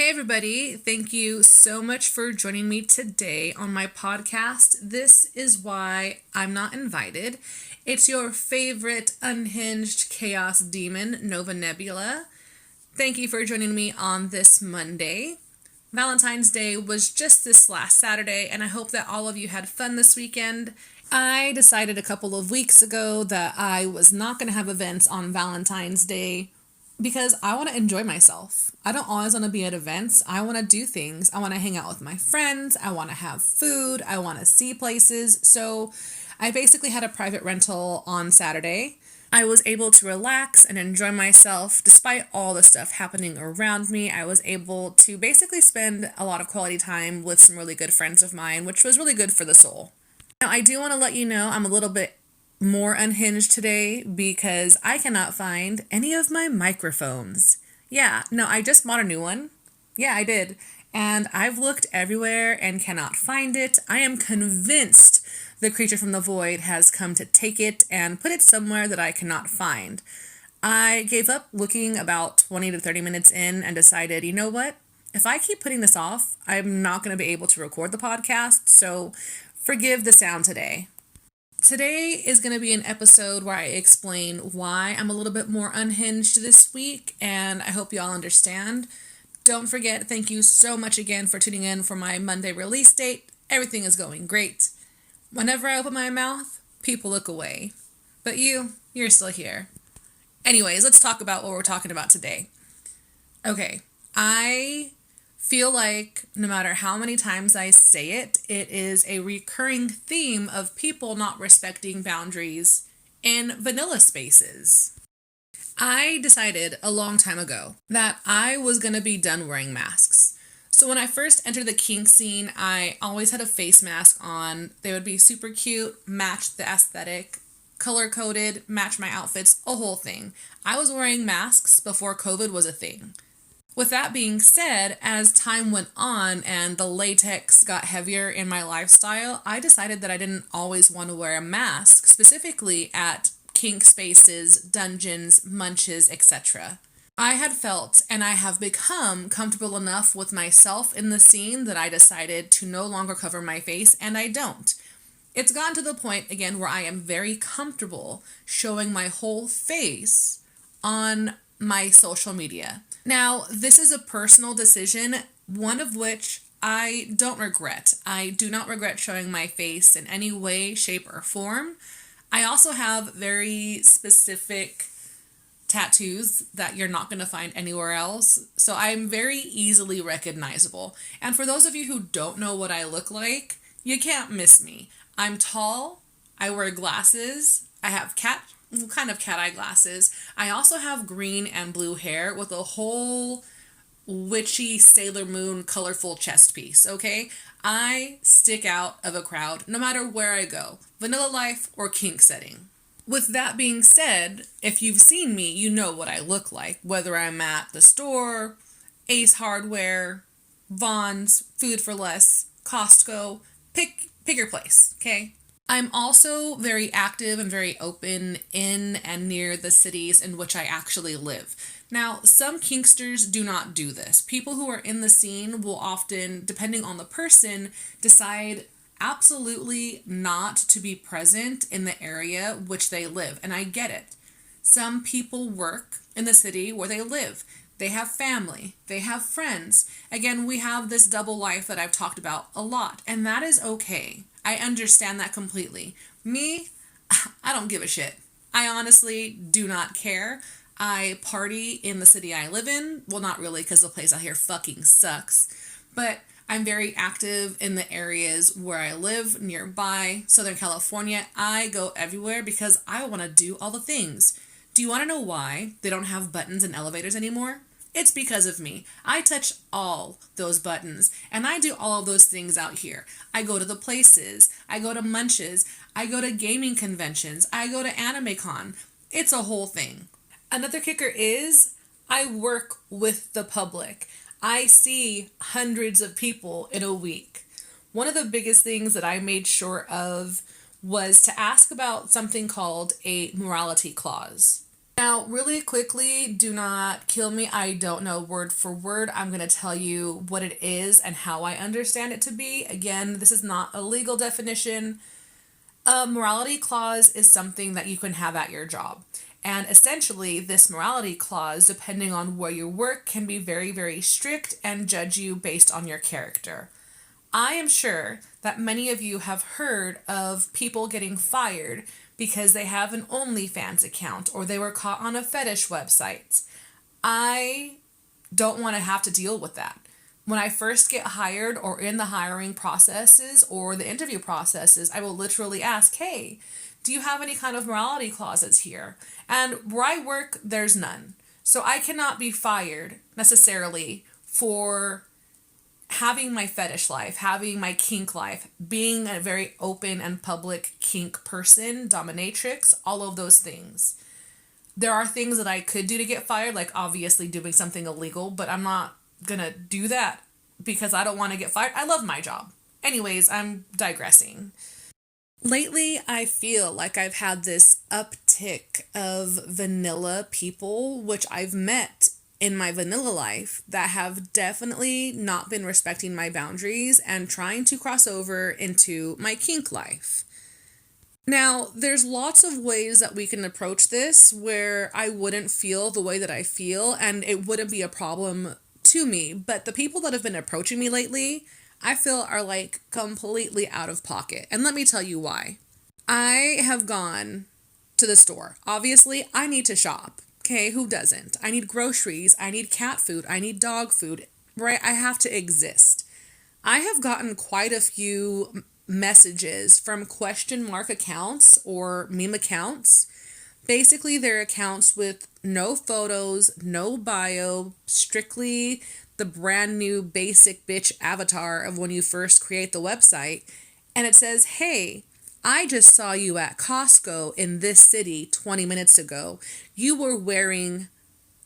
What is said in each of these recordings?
Hey, everybody. Thank you so much for joining me today on my podcast. This is why I'm not invited. It's your favorite unhinged chaos demon, Nova Nebula. Thank you for joining me on this Monday. Valentine's Day was just this last Saturday, and I hope that all of you had fun this weekend. I decided a couple of weeks ago that I was not going to have events on Valentine's Day because I want to enjoy myself. I don't always want to be at events. I want to do things. I want to hang out with my friends. I want to have food. I want to see places. So I basically had a private rental on Saturday. I was able to relax and enjoy myself despite all the stuff happening around me. I was able to basically spend a lot of quality time with some really good friends of mine, which was really good for the soul. Now, I do want to let you know I'm a little bit more unhinged today because I cannot find any of my microphones. Yeah, no, I just bought a new one. Yeah, I did. And I've looked everywhere and cannot find it. I am convinced the creature from the void has come to take it and put it somewhere that I cannot find. I gave up looking about 20 to 30 minutes in and decided, you know what? If I keep putting this off, I'm not going to be able to record the podcast, so forgive the sound today. Today is going to be an episode where I explain why I'm a little bit more unhinged this week, and I hope you all understand. Don't forget, thank you so much again for tuning in for my Monday release date. Everything is going great. Whenever I open my mouth, people look away. But you're still here. Anyways, let's talk about what we're talking about today. Okay, I feel like no matter how many times I say it, it is a recurring theme of people not respecting boundaries in vanilla spaces. I decided a long time ago that I was going to be done wearing masks. So when I first entered the kink scene, I always had a face mask on. They would be super cute, match the aesthetic, color-coded, match my outfits, a whole thing. I was wearing masks before COVID was a thing. With that being said, as time went on and the latex got heavier in my lifestyle, I decided that I didn't always want to wear a mask, specifically at kink spaces, dungeons, munches, etc. I had felt and I have become comfortable enough with myself in the scene that I decided to no longer cover my face, and I don't. It's gotten to the point, again, where I am very comfortable showing my whole face on my social media. Now, this is a personal decision, one of which I don't regret. I do not regret showing my face in any way, shape, or form. I also have very specific tattoos that you're not going to find anywhere else, so I'm very easily recognizable. And for those of you who don't know what I look like, you can't miss me. I'm tall, I wear glasses, I have cat eye glasses. I also have green and blue hair with a whole witchy Sailor Moon colorful chest piece, okay? I stick out of a crowd no matter where I go, vanilla life or kink setting. With that being said, if you've seen me, you know what I look like, whether I'm at the store, Ace Hardware, Vaughn's, Food for Less, Costco, pick your place, okay? I'm also very active and very open in and near the cities in which I actually live. Now, some kinksters do not do this. People who are in the scene will often, depending on the person, decide absolutely not to be present in the area which they live, and I get it. Some people work in the city where they live. They have family, they have friends. Again, we have this double life that I've talked about a lot, and that is okay. I understand that completely. Me, I don't give a shit. I honestly do not care. I party in the city I live in. Well, not really, because the place out here fucking sucks. But I'm very active in the areas where I live nearby. Southern California, I go everywhere because I want to do all the things. Do you want to know why they don't have buttons in elevators anymore? It's because of me. I touch all those buttons, and I do all of those things out here. I go to the places, I go to munches, I go to gaming conventions, I go to AnimeCon. It's a whole thing. Another kicker is I work with the public. I see hundreds of people in a week. One of the biggest things that I made sure of was to ask about something called a morality clause. Now, really quickly, do not kill me. I don't know word for word. I'm going to tell you what it is and how I understand it to be. Again, this is not a legal definition. A morality clause is something that you can have at your job. And essentially, this morality clause, depending on where you work, can be very, very strict and judge you based on your character. I am sure that many of you have heard of people getting fired because they have an OnlyFans account or they were caught on a fetish website. I don't want to have to deal with that. When I first get hired or in the hiring processes or the interview processes, I will literally ask, hey, do you have any kind of morality clauses here? And where I work, there's none. So I cannot be fired necessarily for having my fetish life, having my kink life, being a very open and public kink person, dominatrix, all of those things. There are things that I could do to get fired, like obviously doing something illegal, but I'm not gonna do that because I don't want to get fired. I love my job. Anyways, I'm digressing. Lately, I feel like I've had this uptick of vanilla people, which I've met in my vanilla life, that have definitely not been respecting my boundaries and trying to cross over into my kink life. Now, there's lots of ways that we can approach this where I wouldn't feel the way that I feel and it wouldn't be a problem to me, but the people that have been approaching me lately, I feel are like completely out of pocket. And let me tell you why. I have gone to the store. Obviously, I need to shop. Okay, who doesn't? I need groceries. I need cat food. I need dog food. Right? I have to exist. I have gotten quite a few messages from question mark accounts or meme accounts. Basically, they're accounts with no photos, no bio, strictly the brand new basic bitch avatar of when you first create the website. And it says, hey, I just saw you at Costco in this city 20 minutes ago. You were wearing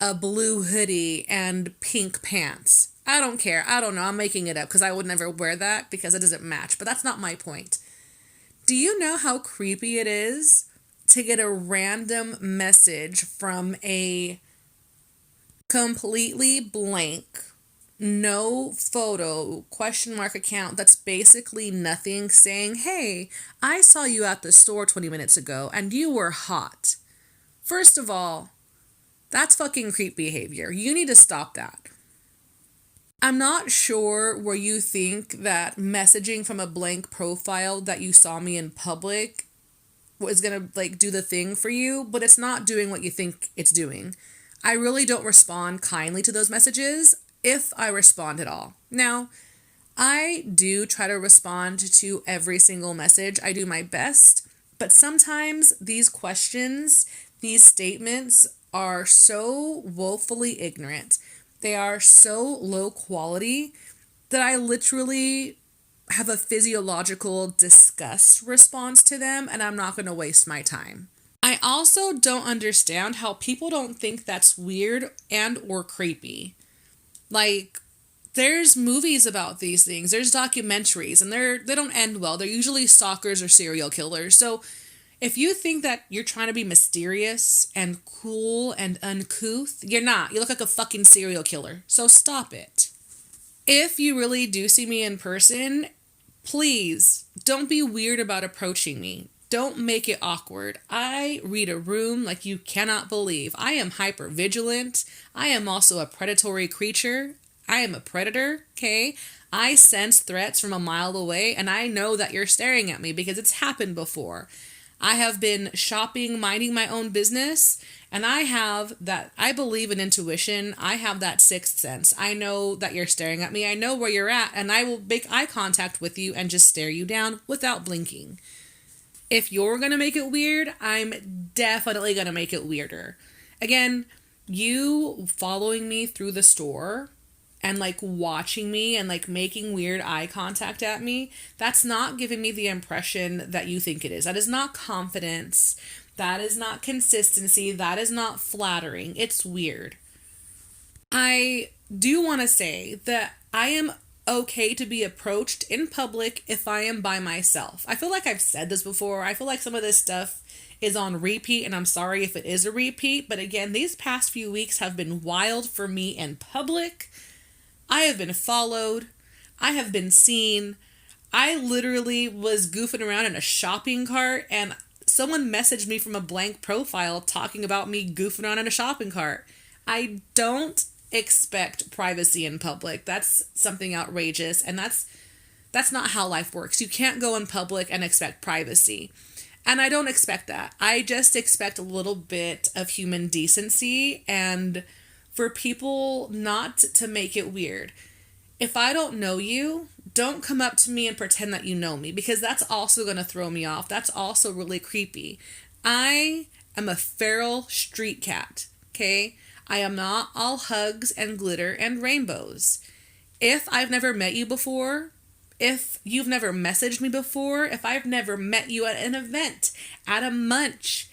a blue hoodie and pink pants. I don't care. I don't know. I'm making it up because I would never wear that because it doesn't match. But that's not my point. Do you know how creepy it is to get a random message from a completely blank, no photo, question mark account that's basically nothing saying, hey, I saw you at the store 20 minutes ago and you were hot? First of all, that's fucking creep behavior. You need to stop that. I'm not sure where you think that messaging from a blank profile that you saw me in public is gonna like do the thing for you, but it's not doing what you think it's doing. I really don't respond kindly to those messages, if I respond at all. Now, I do try to respond to every single message. I do my best, but sometimes these questions, these statements are so woefully ignorant. They are so low quality that I literally have a physiological disgust response to them, and I'm not going to waste my time. I also don't understand how people don't think that's weird and or creepy. Like, there's movies about these things, there's documentaries, and they don't end well. They're usually stalkers or serial killers. So if you think that you're trying to be mysterious and cool and uncouth, you're not. You look like a fucking serial killer. So stop it. If you really do see me in person, please don't be weird about approaching me. Don't make it awkward. I read a room like you cannot believe. I am hyper vigilant. I am also a predatory creature. I am a predator, okay? I sense threats from a mile away, and I know that you're staring at me because it's happened before. I have been shopping, minding my own business, and I believe in intuition. I have that sixth sense. I know that you're staring at me. I know where you're at, and I will make eye contact with you and just stare you down without blinking. If you're going to make it weird, I'm definitely going to make it weirder. Again, you following me through the store and like watching me and like making weird eye contact at me, that's not giving me the impression that you think it is. That is not confidence. That is not consistency. That is not flattering. It's weird. I do want to say that I am okay to be approached in public if I am by myself. I feel like I've said this before. I feel like some of this stuff is on repeat, and I'm sorry if it is a repeat, but again, these past few weeks have been wild for me in public. I have been followed. I have been seen. I literally was goofing around in a shopping cart, and someone messaged me from a blank profile talking about me goofing around in a shopping cart. I don't expect privacy in public. That's something outrageous, and that's not how life works. You can't go in public and expect privacy. And I don't expect that. I just expect a little bit of human decency and for people not to make it weird. If I don't know you, don't come up to me and pretend that you know me, because that's also going to throw me off. That's also really creepy. I am a feral street cat, okay? I am not all hugs and glitter and rainbows. If I've never met you before, if you've never messaged me before, if I've never met you at an event, at a munch,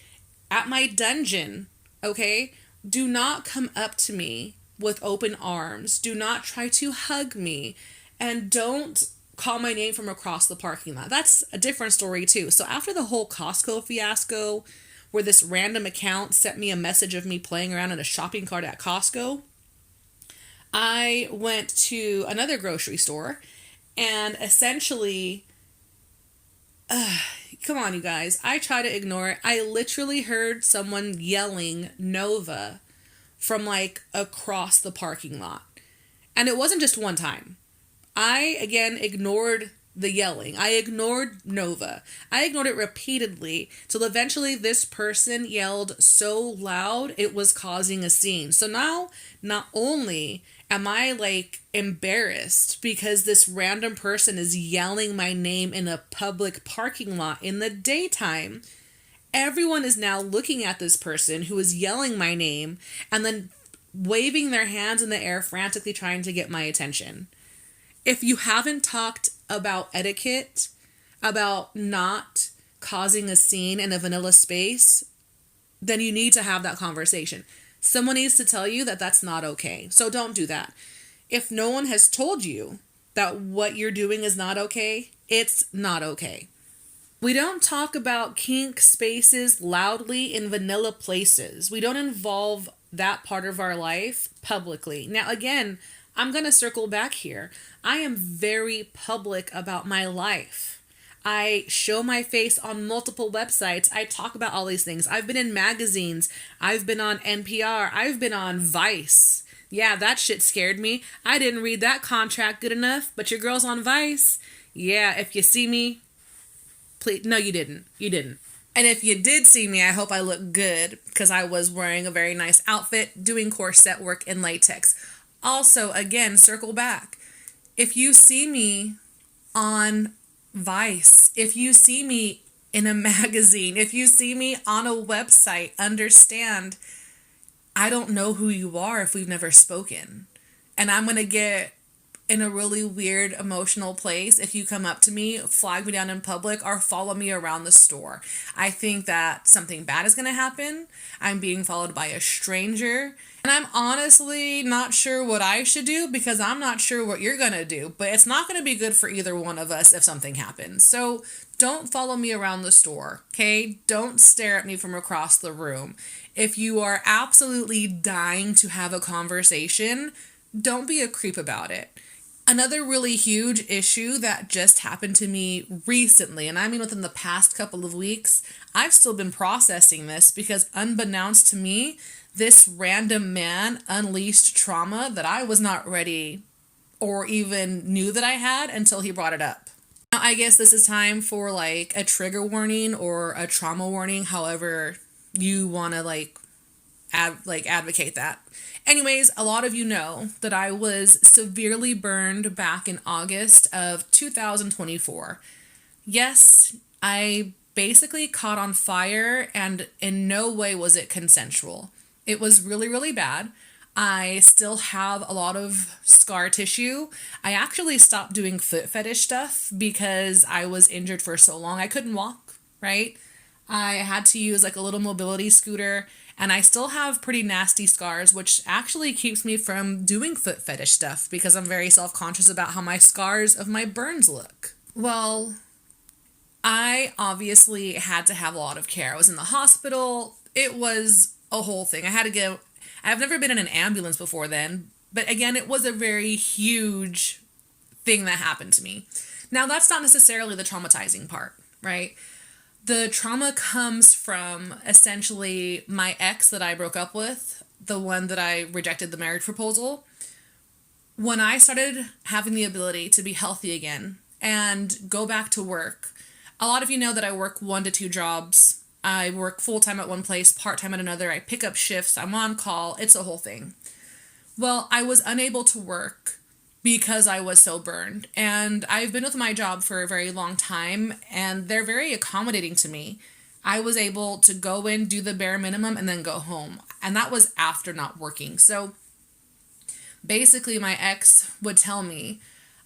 at my dungeon, okay? Do not come up to me with open arms. Do not try to hug me. And don't call my name from across the parking lot. That's a different story too. So after the whole Costco fiasco, where this random account sent me a message of me playing around in a shopping cart at Costco, I went to another grocery store and essentially, come on, you guys. I try to ignore it. I literally heard someone yelling Nova from like across the parking lot. And it wasn't just one time. I, again, ignored the yelling. I ignored Nova. I ignored it repeatedly till eventually this person yelled so loud it was causing a scene. So now, not only am I like embarrassed because this random person is yelling my name in a public parking lot in the daytime, everyone is now looking at this person who is yelling my name and then waving their hands in the air, frantically trying to get my attention. If you haven't talked about etiquette, about not causing a scene in a vanilla space, then you need to have that conversation. Someone needs to tell you that that's not okay. So don't do that. If no one has told you that what you're doing is not okay, it's not okay. We don't talk about kink spaces loudly in vanilla places. We don't involve that part of our life publicly. Now, again, I'm going to circle back here. I am very public about my life. I show my face on multiple websites. I talk about all these things. I've been in magazines. I've been on NPR. I've been on Vice. Yeah, that shit scared me. I didn't read that contract good enough, but your girl's on Vice. Yeah, if you see me, please. No, you didn't. You didn't. And if you did see me, I hope I look good because I was wearing a very nice outfit, doing corset work in latex. Also, again, circle back. If you see me on Vice, if you see me in a magazine, if you see me on a website, understand, I don't know who you are if we've never spoken. And I'm going to get in a really weird emotional place if you come up to me, flag me down in public, or follow me around the store. I think that something bad is going to happen. I'm being followed by a stranger. And I'm honestly not sure what I should do because I'm not sure what you're going to do. But it's not going to be good for either one of us if something happens. So don't follow me around the store, okay? Don't stare at me from across the room. If you are absolutely dying to have a conversation, don't be a creep about it. Another really huge issue that just happened to me recently, and I mean within the past couple of weeks, I've still been processing this because unbeknownst to me, this random man unleashed trauma that I was not ready or even knew that I had until he brought it up. Now, I guess this is time for like a trigger warning or a trauma warning, however you want to advocate that. Anyways, a lot of you know that I was severely burned back in August of 2024. Yes, I basically caught on fire and in no way was it consensual. It was really, really bad. I still have a lot of scar tissue. I actually stopped doing foot fetish stuff because I was injured for so long. I couldn't walk, right? I had to use like a little mobility scooter And I still have pretty nasty scars, which actually keeps me from doing foot fetish stuff because I'm very self-conscious about how my scars of my burns look. Well, I obviously had to have a lot of care. I was in the hospital. It was a whole thing. I've never been in an ambulance before then, but again, it was a very huge thing that happened to me. Now, that's not necessarily the traumatizing part, right? The trauma comes from essentially my ex that I broke up with, the one that I rejected the marriage proposal. When I started having the ability to be healthy again and go back to work, a lot of you know that I work 1 to 2 jobs. I work full-time at one place, part-time at another. I pick up shifts. I'm on call. It's a whole thing. Well, I was unable to work because I was so burned. And I've been with my job for a very long time, and they're very accommodating to me. I was able to go in, do the bare minimum, and then go home. And that was after not working. So basically, my ex would tell me,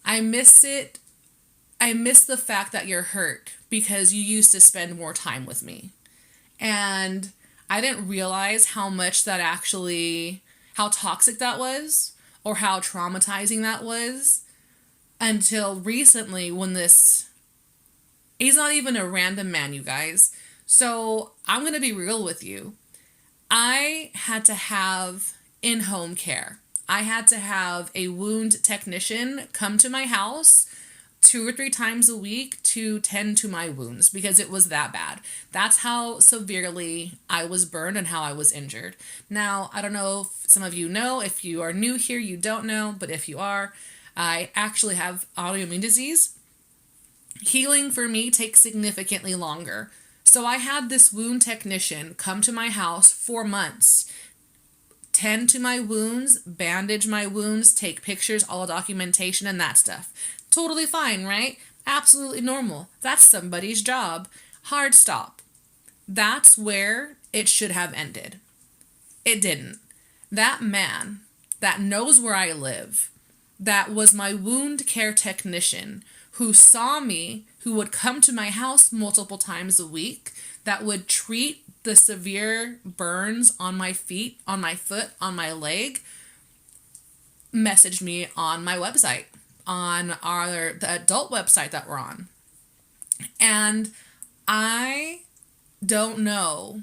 I miss the fact that you're hurt because you used to spend more time with me. And I didn't realize how toxic that was or how traumatizing that was until recently when he's not even a random man, you guys. So I'm going to be real with you. I had to have in-home care. I had to have a wound technician come to my house 2 or 3 times a week to tend to my wounds because it was that bad. That's how severely I was burned and how I was injured. Now, I don't know if some of you know. If you are new here, you don't know. But if you are, I actually have autoimmune disease. Healing for me takes significantly longer. So I had this wound technician come to my house for months, tend to my wounds, bandage my wounds, take pictures, all documentation and that stuff. Totally fine, right? Absolutely normal. That's somebody's job. Hard stop. That's where it should have ended. It didn't. That man that knows where I live, that was my wound care technician, who saw me, who would come to my house multiple times a week, that would treat the severe burns on my feet, on my foot, on my leg, messaged me on my website, on the adult website that we're on. And I don't know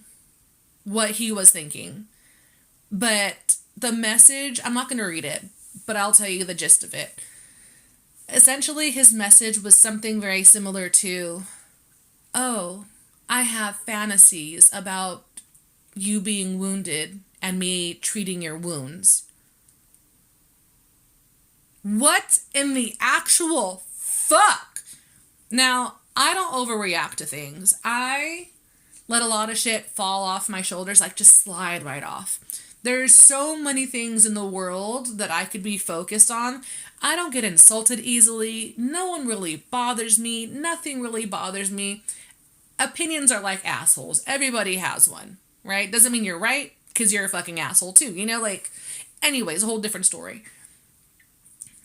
what he was thinking, but the message, I'm not going to read it, but I'll tell you the gist of it. Essentially, his message was something very similar to, oh, I have fantasies about you being wounded and me treating your wounds. What in the actual fuck? Now, I don't overreact to things. I let a lot of shit fall off my shoulders, like just slide right off. There's so many things in the world that I could be focused on. I don't get insulted easily. No one really bothers me. Nothing really bothers me. Opinions are like assholes. Everybody has one, right? Doesn't mean you're right, because you're a fucking asshole too. Anyways, a whole different story.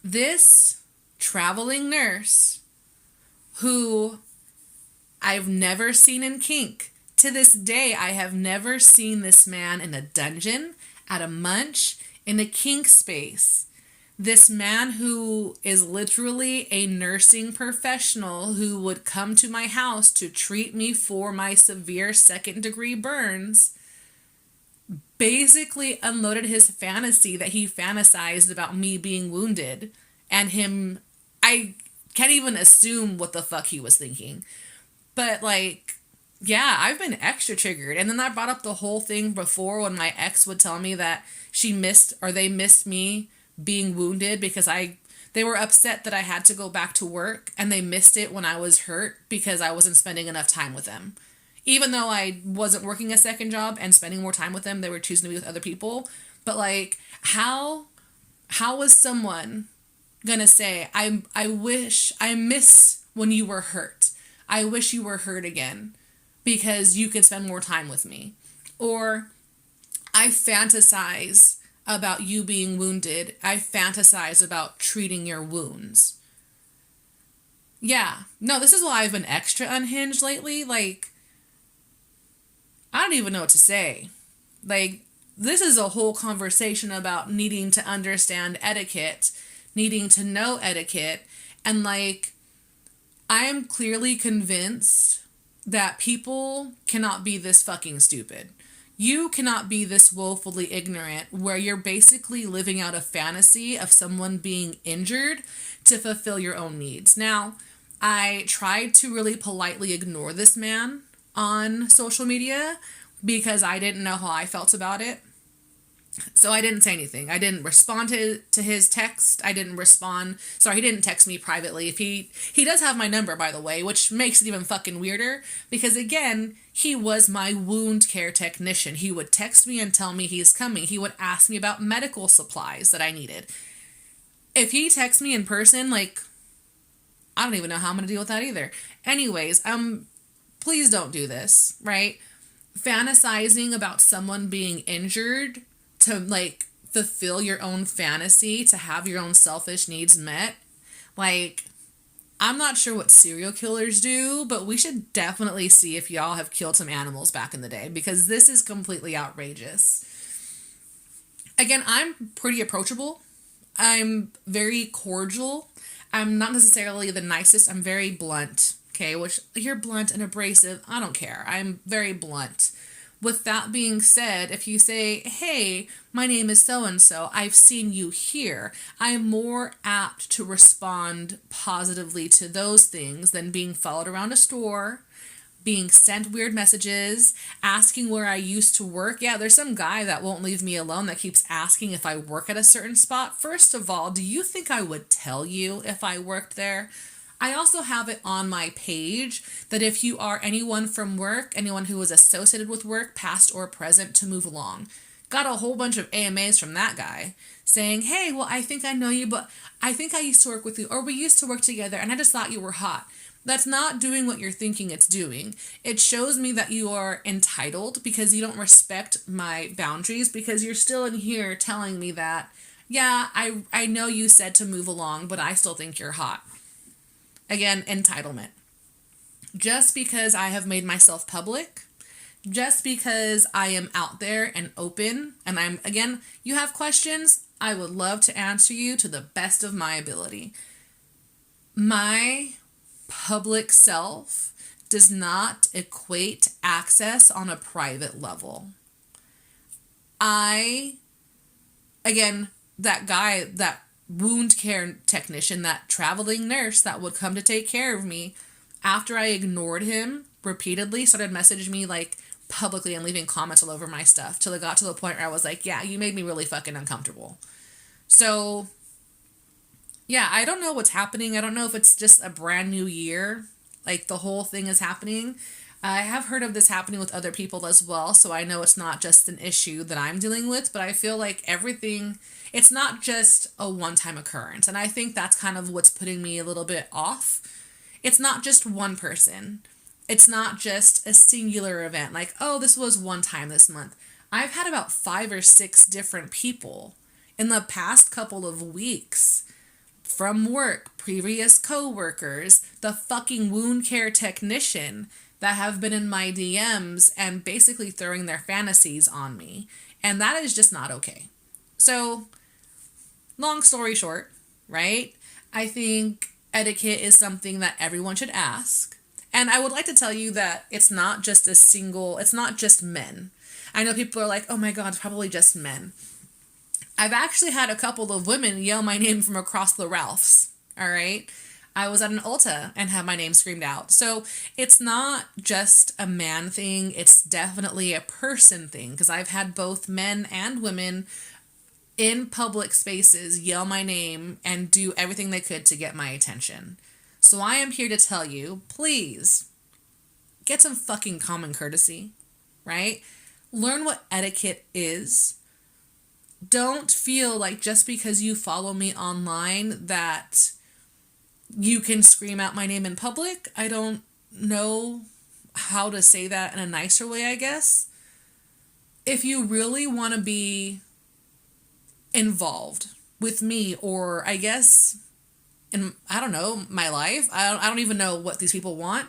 This traveling nurse who I've never seen in Kink. To this day, I have never seen this man in a dungeon, at a munch, in a kink space. This man who is literally a nursing professional who would come to my house to treat me for my severe 2nd-degree burns, basically unloaded his fantasy that he fantasized about me being wounded. And I can't even assume what the fuck he was thinking. But yeah, I've been extra triggered. And then I brought up the whole thing before when my ex would tell me that they missed me being wounded because they were upset that I had to go back to work, and they missed it when I was hurt because I wasn't spending enough time with them. Even though I wasn't working a 2nd job and spending more time with them, they were choosing to be with other people. But how was someone gonna say, I miss when you were hurt. I wish you were hurt again because you could spend more time with me. Or I fantasize about you being wounded. I fantasize about treating your wounds. Yeah. No, this is why I've been extra unhinged lately. I don't even know what to say. Like, this is a whole conversation about needing to understand etiquette, needing to know etiquette, and like, I am clearly convinced that people cannot be this fucking stupid. You cannot be this woefully ignorant where you're basically living out a fantasy of someone being injured to fulfill your own needs. Now, I tried to really politely ignore this man on social media because I didn't know how I felt about it. So I didn't say anything. I didn't respond to his text. I didn't respond. Sorry, he didn't text me privately. If he does have my number, by the way, which makes it even fucking weirder because again, he was my wound care technician. He would text me and tell me he's coming. He would ask me about medical supplies that I needed. If he texts me in person, like, I don't even know how I'm going to deal with that either. Anyways, please don't do this, right? Fantasizing about someone being injured to like fulfill your own fantasy, to have your own selfish needs met. Like, I'm not sure what serial killers do, but we should definitely see if y'all have killed some animals back in the day because this is completely outrageous. Again, I'm pretty approachable. I'm very cordial. I'm not necessarily the nicest. I'm very blunt. Okay, which you're blunt and abrasive. I don't care. I'm very blunt. With that being said, if you say, hey, my name is so-and-so, I've seen you here, I'm more apt to respond positively to those things than being followed around a store, being sent weird messages, asking where I used to work. Yeah, there's some guy that won't leave me alone that keeps asking if I work at a certain spot. First of all, do you think I would tell you if I worked there? I also have it on my page that if you are anyone from work, anyone who is associated with work, past or present, to move along. Got a whole bunch of AMAs from that guy saying, hey, well, I think I know you, but I think I used to work with you, or we used to work together, and I just thought you were hot. That's not doing what you're thinking it's doing. It shows me that you are entitled because you don't respect my boundaries because you're still in here telling me that, yeah, I know you said to move along, but I still think you're hot. Again, entitlement. Just because I have made myself public, just because I am out there and open, and again, you have questions, I would love to answer you to the best of my ability. My public self does not equate access on a private level. Again, that guy, that wound care technician, that traveling nurse that would come to take care of me, after I ignored him repeatedly, started messaging me like publicly and leaving comments all over my stuff till it got to the point where I was like, yeah, you made me really fucking uncomfortable. So yeah, I don't know what's happening. I don't know if it's just a brand new year, like the whole thing is happening. I have heard of this happening with other people as well, so I know it's not just an issue that I'm dealing with, but I feel like it's not just a one-time occurrence, and I think that's kind of what's putting me a little bit off. It's not just one person. It's not just a singular event, like, oh, this was one time this month. I've had about 5 or 6 different people in the past couple of weeks from work, previous co-workers, the fucking wound care technician that have been in my DMs and basically throwing their fantasies on me. And that is just not okay. So, long story short, right? I think etiquette is something that everyone should ask. And I would like to tell you that it's not just men. I know people are like, oh my God, it's probably just men. I've actually had a couple of women yell my name from across the Ralphs, all right? I was at an Ulta and had my name screamed out. So it's not just a man thing. It's definitely a person thing because I've had both men and women in public spaces yell my name and do everything they could to get my attention. So I am here to tell you, please, get some fucking common courtesy, right? Learn what etiquette is. Don't feel like just because you follow me online that you can scream out my name in public. I don't know how to say that in a nicer way, I guess. If you really want to be involved with me, or I guess in, I don't know, my life, I don't even know what these people want.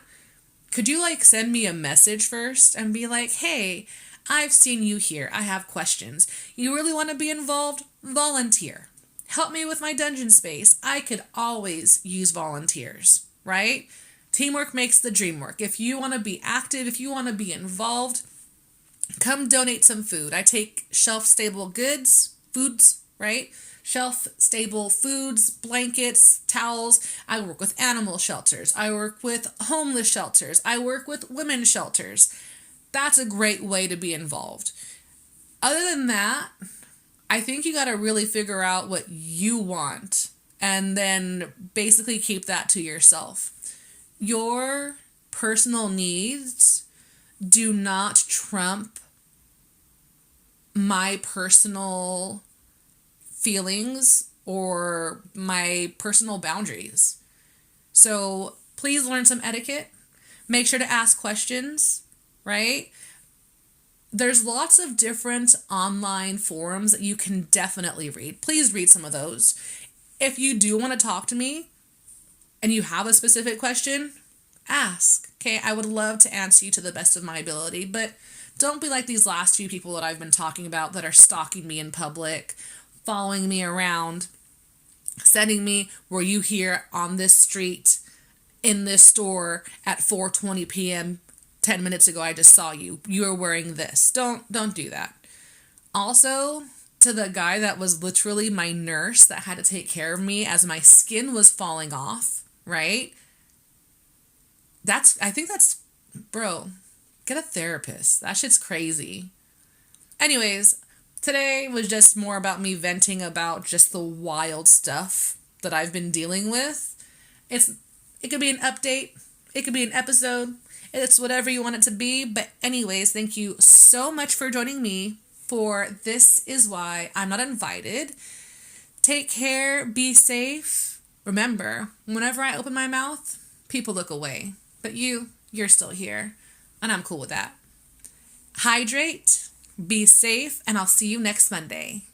Could you like send me a message first and be like, hey, I've seen you here. I have questions. You really want to be involved? Volunteer. Help me with my dungeon space. I could always use volunteers, right? Teamwork makes the dream work. If you want to be active, if you want to be involved, come donate some food. I take shelf-stable foods, right? Shelf-stable foods, blankets, towels. I work with animal shelters. I work with homeless shelters. I work with women's shelters. That's a great way to be involved. Other than that, I think you got to really figure out what you want and then basically keep that to yourself. Your personal needs do not trump my personal feelings or my personal boundaries. So please learn some etiquette. Make sure to ask questions, right? There's lots of different online forums that you can definitely read. Please read some of those. If you do want to talk to me and you have a specific question, ask. Okay, I would love to answer you to the best of my ability, but don't be like these last few people that I've been talking about that are stalking me in public, following me around, sending me, were you here on this street, in this store at 4:20 p.m., 10 minutes ago, I just saw you. You are wearing this. Don't do that. Also, to the guy that was literally my nurse that had to take care of me as my skin was falling off, right? I think that's, bro, get a therapist. That shit's crazy. Anyways, today was just more about me venting about just the wild stuff that I've been dealing with. It could be an update. It could be an episode. It's whatever you want it to be. But anyways, thank you so much for joining me for This Is Why I'm Not Invited. Take care. Be safe. Remember, whenever I open my mouth, people look away. But you're still here. And I'm cool with that. Hydrate. Be safe. And I'll see you next Monday.